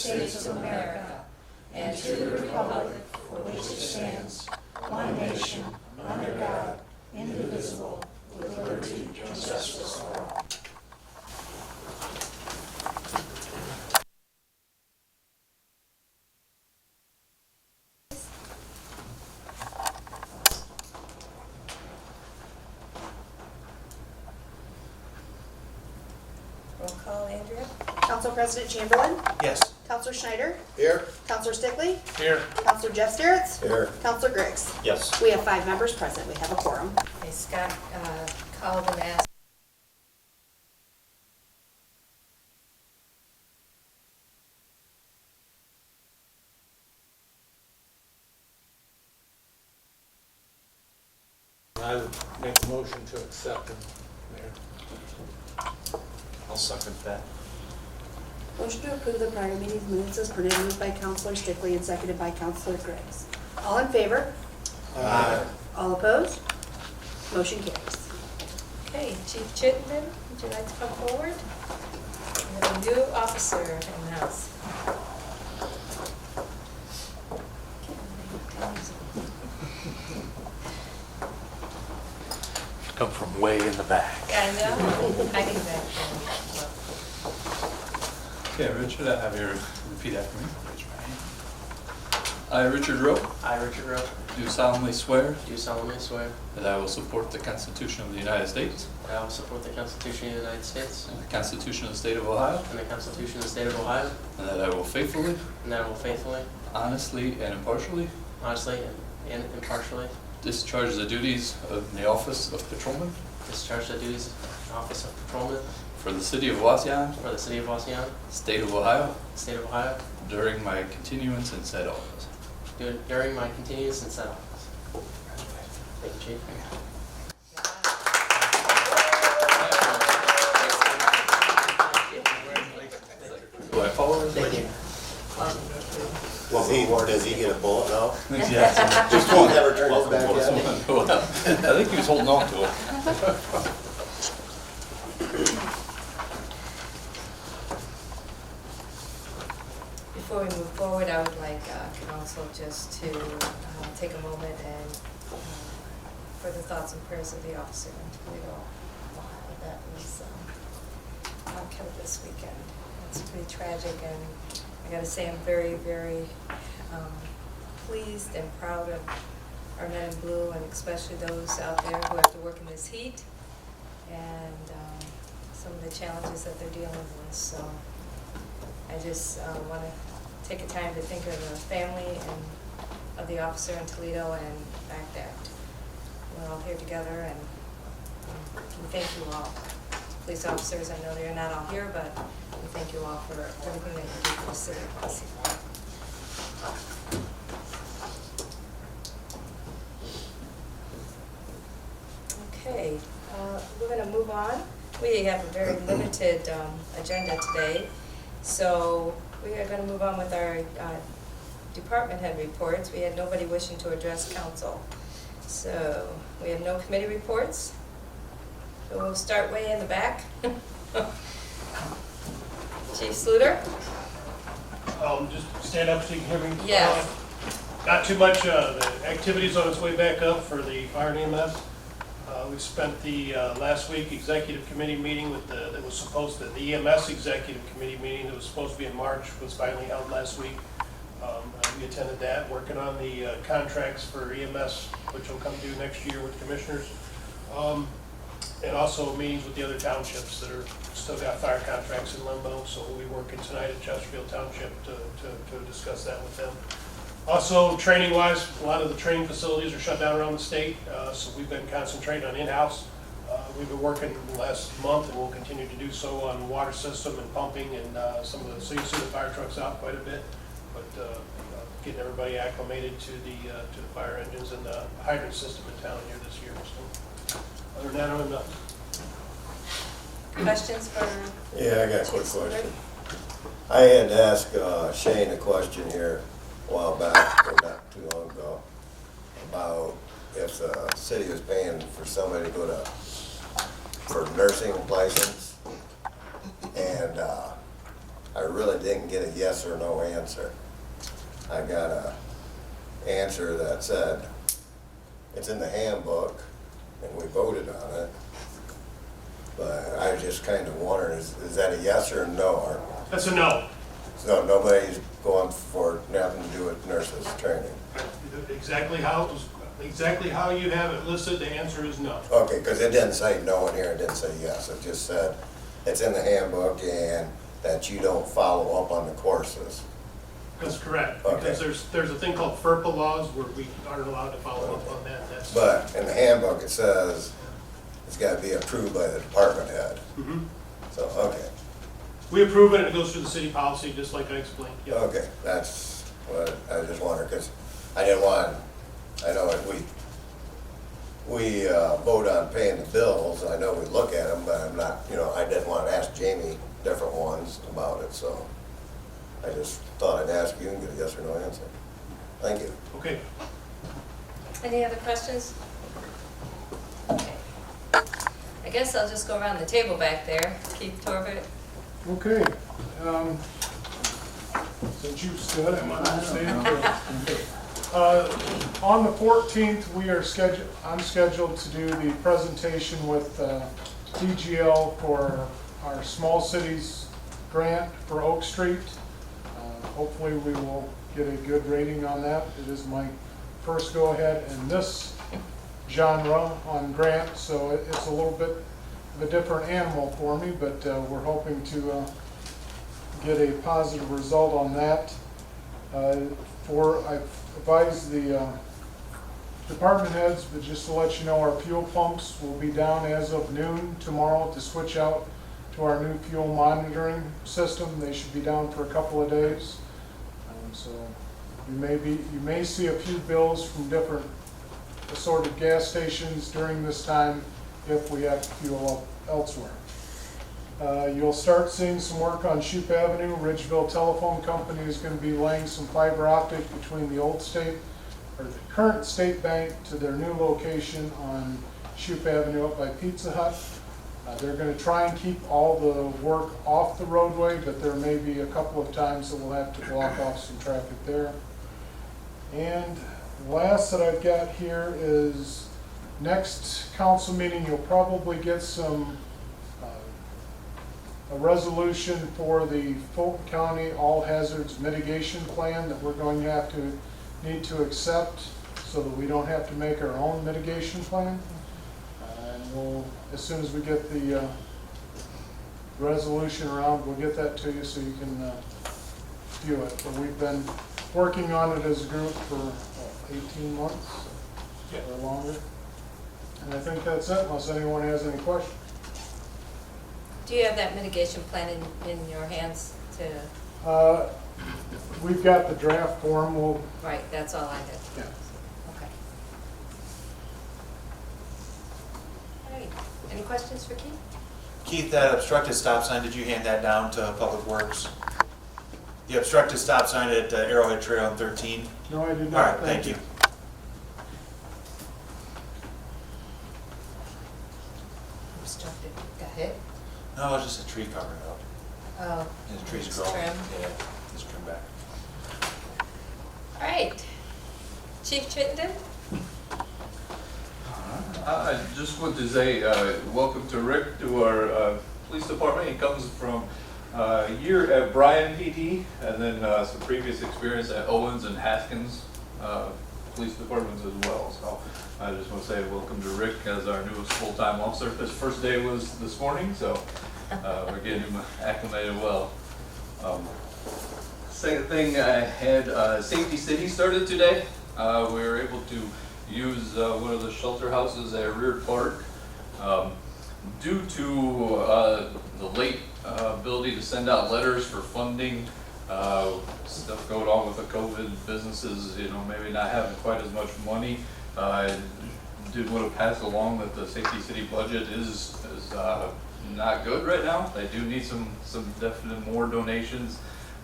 States of America and to the republic for which it stands, one nation, under God, indivisible, with liberty and justice for all. Roll call, Andrea. Council President Chamberlain. Yes. Councilor Schneider. Here. Councilor Stickley. Here. Councilor Jeff Starretts. Here. Councilor Griggs. Yes. We have 5 members present. We have a quorum. Okay, Scott called and asked. I would make a motion to accept them, Mayor. I'll second that. Motion to approve the prior meeting's minutes as printed, moved by Councilor Stickley and seconded by Councilor Griggs. All in favor? Aye. All opposed? Motion carries. Okay, Chief Chittenden, would you like to come forward? We have a new officer in the house. Come from way in the back. I know, I think that. Okay, Richard, I have you repeat after me. Raise your right hand. I, Richard Rowe, I, Richard Rowe, do solemnly swear do solemnly swear that I will support the Constitution of the United States that I will support the Constitution of the United States and the Constitution of the State of Ohio, and the Constitution of the State of Ohio, and that I will faithfully, and that I will faithfully, honestly, and impartially honestly, and impartially discharge the duties of the office of patrolman discharge the duties of the office of patrolman for the city of Wauseon, for the City of Wauseon, State of Ohio, State of Ohio, during my continuance in said office. during my continuance in said office. Thank you, Chief. Do I follow? Thank you. Does he get a bullet now? Yes. Just won't ever turn his back yet. I think he was holding on to it. Before we move forward, I would like council just to take a moment and for the thoughts and prayers of the officer in Toledo, Ohio, that was killed this weekend. It's pretty tragic, and I gotta say I'm very, very pleased and proud of our men in blue, and especially those out there who have to work in this heat and some of the challenges that they're dealing with. So I just want to take a time to think of the family and of the officer in Toledo, and the fact that we're all here together, and we thank you all. Police officers, I know they're not all here, but we thank you all for everything that you do for the city of Wauseon. Okay, we're going to move on. We have a very limited agenda today, so we are going to move on with our department head reports. We had nobody wishing to address council, so we have no committee reports. So we'll start way in the back. Chief Sluter? Just stand up so you can hear me. Yes. Not too much. The activity's on its way back up for the fire and EMS. We spent the last week executive committee meeting with the the EMS executive committee meeting that was supposed to be in March was finally held last week. We attended that, working on the contracts for EMS, which will come due next year with commissioners. And also meetings with the other townships that are still got fire contracts in limbo. So we'll be working tonight at Chesterfield Township to discuss that with them. Also, training-wise, a lot of the training facilities are shut down around the state, so we've been concentrating on in-house. We've been working the last month, and we'll continue to do so on water system and pumping, and some of the, so you see the fire trucks out quite a bit, but getting everybody acclimated to the fire engines and the hydrant system in town here this year. So, other than that, I don't know. Questions for? Yeah, I got a quick Chief Sluter? question. I had to ask Shane a question here a while back, or not too long ago, about if the city was paying for somebody to go to, for nursing license, and I really didn't get a yes or no answer. I got a answer that said, it's in the handbook, and we voted on it. But I was just kind of wondering, is that a yes or a no? Or, That's a no. so nobody's going for nothing to do with nurses training? Exactly how you have it listed, the answer is no. Okay, because it didn't say no in here, it didn't say yes. It just said it's in the handbook and that you don't follow up on the courses. That's correct, Okay. because there's a thing called FERPA laws where we aren't allowed to follow up on that. That's. But in the handbook, it says it's got to be approved by the department head. Mhm. So, okay, We approve it and it goes through the city policy, just like I explained. Yep. okay, that's what I just wondered, because I didn't want, I know that we vote on paying the bills, I know we look at them, but I'm not, I didn't want to ask Jamie different ones about it, so I just thought I'd ask you and get a yes or no answer. Thank you. Okay. Any other questions? Okay. I guess I'll just go around the table back there. Keith Torvett. Okay, since you stood, I might stand too. On the 14th, I'm scheduled to do the presentation with DGL for our Small Cities grant for Oak Street. Hopefully we will get a good rating on that. It is my first go-ahead in this genre on grant, so it's a little bit of a different animal for me, but we're hoping to get a positive result on that. I've advised the department heads, but just to let you know, our fuel pumps will be down as of noon tomorrow to switch out to our new fuel monitoring system. They should be down for a couple of days. So you may see a few bills from different assorted gas stations during this time if we have fuel elsewhere. You'll start seeing some work on Shoup Avenue. Ridgeville Telephone Company is going to be laying some fiber optic between the old state, or the current State Bank, to their new location on Shoup Avenue up by Pizza Hut. They're going to try and keep all the work off the roadway, but there may be a couple of times that we'll have to block off some traffic there. And last that I've got here is next council meeting, you'll probably get a resolution for the Fulton County All Hazards Mitigation Plan that we're going to need to accept so that we don't have to make our own mitigation plan. And we'll, as soon as we get the resolution around, we'll get that to you so you can view it. But we've been working on it as a group for 18 months or longer. And I think that's it, unless anyone has any questions. Do you have that mitigation plan in your hands to? We've got the draft form. Right, that's all I did. Yeah. Okay. All right. Any questions for Keith? Keith, that obstructed stop sign, did you hand that down to Public Works? The obstructed stop sign at Arrowhead Trail on 13? No, I did not. All right, thank you. Obstructed. Got hit? No, it's just a tree covering it up. Oh. And the tree's It's growing. trim. Yeah, it's trimmed back. All right. Chief Chittenden? I just want to say welcome to Rick to our police department. He comes from a year at Bryan PD and then some previous experience at Owens and Haskins police departments as well. So I just want to say welcome to Rick as our newest full-time officer. His first day was this morning, so we're getting him acclimated well. Second thing, I had Safety City started today. We were able to use one of the shelter houses at Rear Park. Due to the late ability to send out letters for funding, stuff going on with the COVID, businesses, maybe not having quite as much money. I did want to pass along that the Safety City budget is not good right now. They do need some definite more donations.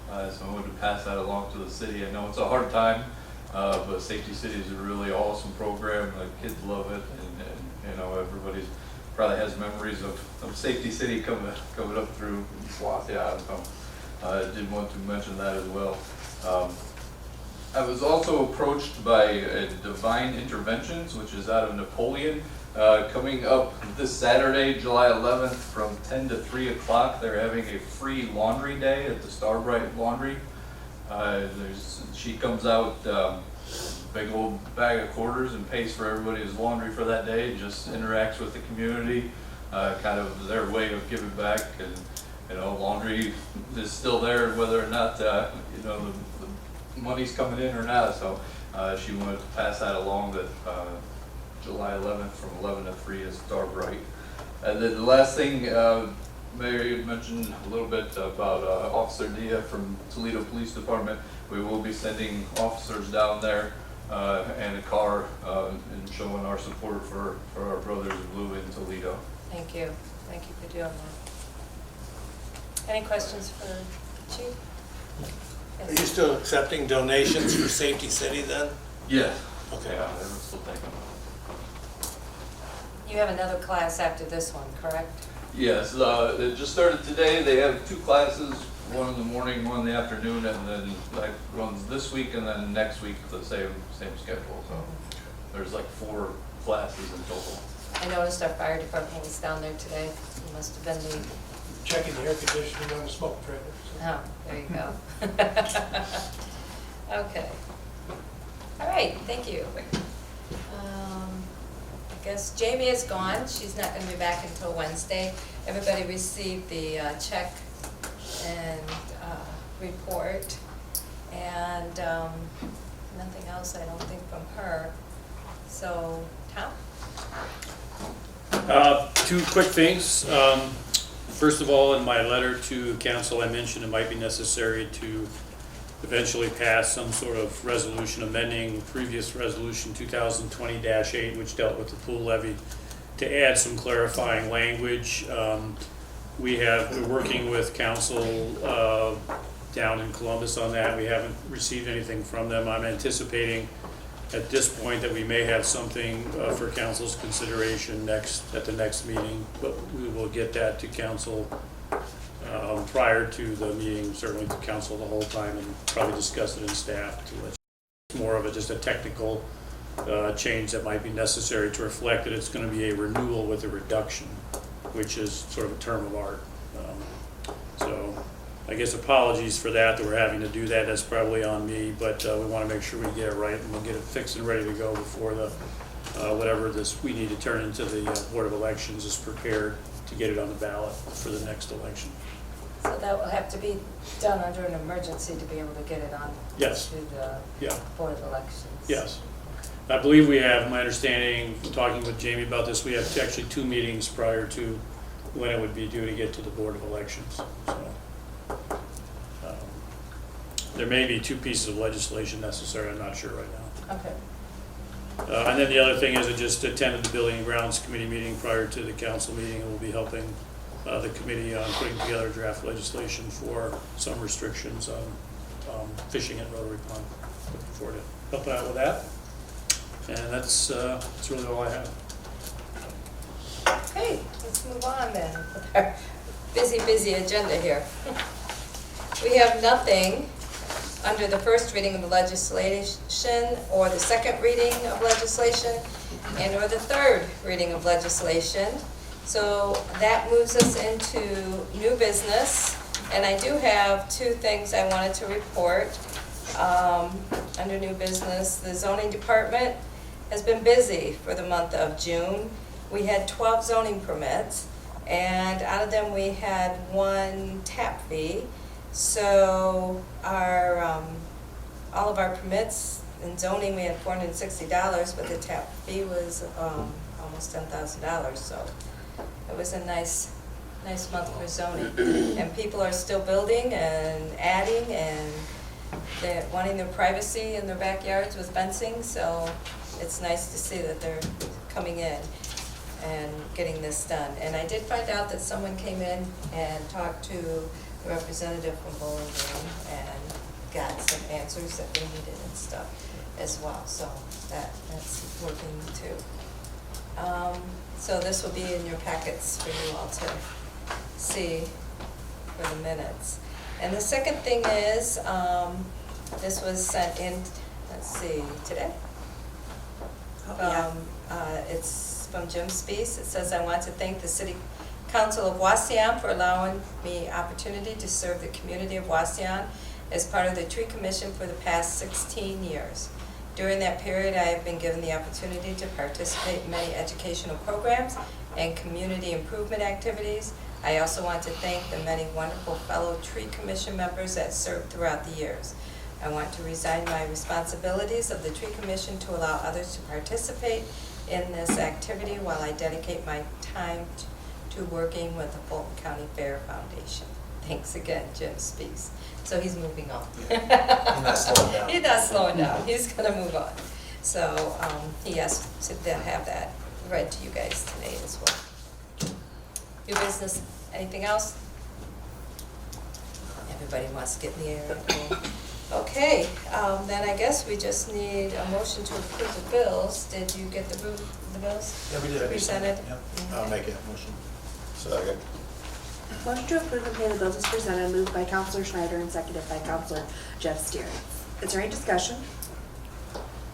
So I wanted to pass that along to the city. I know it's a hard time, but Safety City is a really awesome program. The kids love it, and everybody probably has memories of Safety City coming up through Wauseon. So did want to mention that as well. I was also approached by Divine Interventions, which is out of Napoleon, coming up this Saturday, July 11th, from 10 to 3 o'clock. They're having a free laundry day at the Starbright Laundry. She comes out, big old bag of quarters and pays for everybody's laundry for that day, and just interacts with the community, kind of their way of giving back. And laundry is still there whether or not the money's coming in or not. So she wanted to pass that along, that July 11th from 11 to 3 is Starbright. And then the last thing, Mayor, you mentioned a little bit about Officer Dia from Toledo Police Department. We will be sending officers down there and a car and showing our support for our brothers in blue in Toledo. Thank you for doing that. Any questions for Chief? Are you still accepting donations for Safety City then? Yeah. Okay. Yeah, they're still taking them. You have another class after this one, correct? Yes, it just started today. They have 2 classes, one in the morning, one in the afternoon, and then like runs this week and then next week the same schedule. So there's like 4 classes in total. I noticed our fire department was down there today. It must have been the, Checking the air conditioning on the smoke trailer. So. oh, there you go. Okay. All right, thank you. I guess Jamie is gone. She's not going to be back until Wednesday. Everybody received the check and report, and nothing else, I don't think, from her. So, Tom? 2 quick things. First of all, in my letter to council, I mentioned it might be necessary to eventually pass some sort of resolution amending previous resolution 2020-8, which dealt with the pool levy, to add some clarifying language. We're working with council down in Columbus on that. We haven't received anything from them. I'm anticipating at this point that we may have something for council's consideration at the next meeting, but we will get that to council prior to the meeting, certainly to council the whole time, and probably discuss it in staff to let you. More of just a technical change that might be necessary to reflect that it's going to be a renewal with a reduction, which is sort of a term of art. So I guess apologies for that we're having to do that. That's probably on me, but we want to make sure we get it right, and we'll get it fixed and ready to go before the whatever we need to turn into the Board of Elections is prepared to get it on the ballot for the next election. So that will have to be done under an emergency to be able to get it on Yes. to the Yeah. Board of Elections. Yes. I believe we have, my understanding, talking with Jamie about this, we have actually 2 meetings prior to when it would be due to get to the Board of Elections. So there may be 2 pieces of legislation necessary, I'm not sure right now. Okay. And then the other thing is I just attended the Building and Grounds Committee meeting prior to the council meeting, and we'll be helping the committee on putting together draft legislation for some restrictions on fishing at Rotary Pond. Looking forward to helping out with that. And that's really all I have. Okay, let's move on then with our busy agenda here. We have nothing under the first reading of the legislation or the second reading of legislation and or the third reading of legislation. So that moves us into new business, and I do have 2 things I wanted to report. Under new business, the zoning department has been busy for the month of June. We had 12 zoning permits, and out of them we had 1 tap fee. So our all of our permits in zoning, we had $460, but the tap fee was almost $10,000. So it was a nice month for zoning, and people are still building and adding, and they're wanting their privacy in their backyards with fencing. So it's nice to see that they're coming in and getting this done. And I did find out that someone came in and talked to the representative from Bowling Green and got some answers that they needed and stuff as well. So that's working too. So this will be in your packets for you all to see for the minutes. And the second thing is, this was sent in, let's see, today? Yeah. It's from Jim Spees. It says, "I want to thank the City Council of Wauseon for allowing me opportunity to serve the community of Wauseon as part of the Tree Commission for the past 16 years. During that period, I have been given the opportunity to participate in many educational programs and community improvement activities. I also want to thank the many wonderful fellow Tree Commission members that served throughout the years. I want to resign my responsibilities of the Tree Commission to allow others to participate in this activity while I dedicate my time to working with the Fulton County Fair Foundation. Thanks again, Jim Spees." So he's moving on. He's not slowing down. He's not slowing down, he's gonna move on. So, he asked to then have that read to you guys today as well. New business, anything else? Everybody wants to get in the air. Okay, then I guess we just need a motion to approve the bills. Did you get the bills? Yeah, we did. Presented? Yep. I'll make that motion. Second. Motion to approve and pay the bills is presented, moved by Counselor Schneider and seconded by Counselor Jeff Stieretz. Is there any discussion?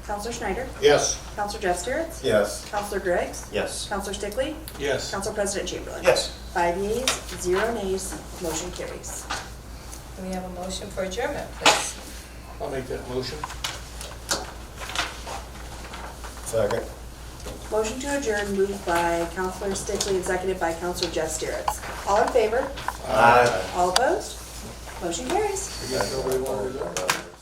Counselor Schneider? Yes. Counselor Jeff Stieretz? Yes. Counselor Griggs? Yes. Counselor Stickley? Yes. Council President Chamberlain? Yes. 5 yeas, 0 nays, motion carries. Can we have a motion for adjournment, please? I'll make that motion. Second. Motion to adjourn moved by Counselor Stickley and seconded by Counselor Jeff Stieretz. All in favor? Aye. All opposed? Motion carries. I guess nobody wanted to go.